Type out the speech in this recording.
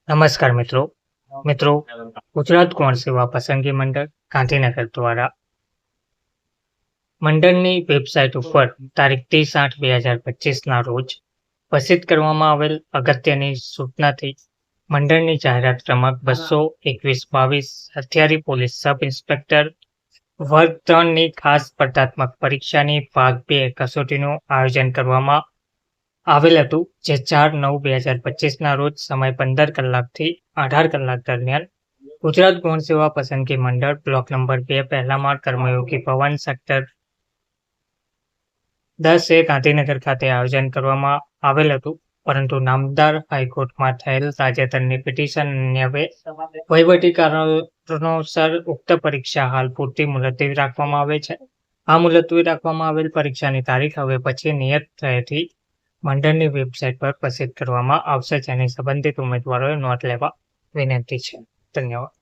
નમસ્કાર મિત્રો ગુજરાત ગૌણ સેવા પસંદગી મંડળ ગાંધીનગર દ્વારા મંડળની વેબસાઇટ ઉપર તારીખ 30/8/2025 રોજ પ્રસિદ્ધ કરવામાં આવેલ અગત્યની સૂચનાથી મંડળની જાહેરાત ક્રમાંક 221-22 હથિયારી પોલીસ સબ ઇન્સ્પેક્ટર વર્ગ 3ની ખાસ સ્પર્ધાત્મક પરીક્ષાની ભાગ 2 કસોટીનું આયોજન કરવામાં આવેલ હતું, જે 4/9/2025 રોજ સમય 15 કલાકથી 18 કલાક દરમિયાન ગુજરાત ગૌણ સેવા પસંદગી મંડળ બ્લોક નંબર 2 પહેલા માળ કર્મયોગી ભવન સેક્ટર 10A ગાંધીનગર ખાતે આયોજન કરવામાં આવેલ હતું, પરંતુ નામદાર હાઈકોર્ટમાં થયેલ તાજેતરની પિટિશન અન્વયે વહીવટી કારણોસર ઉક્ત પરીક્ષા હાલ પૂરતી મુલતવી રાખવામાં આવે છે. આ મુલતવી રાખવામાં આવેલ પરીક્ષાની તારીખ હવે પછી નિયત થયેથી મંડળની વેબસાઇટ પર પ્રસિદ્ધ કરવામાં આવશે, જેની સંબંધિત ઉમેદવારોએ નોંધ લેવા વિનંતી છે. ધન્યવાદ.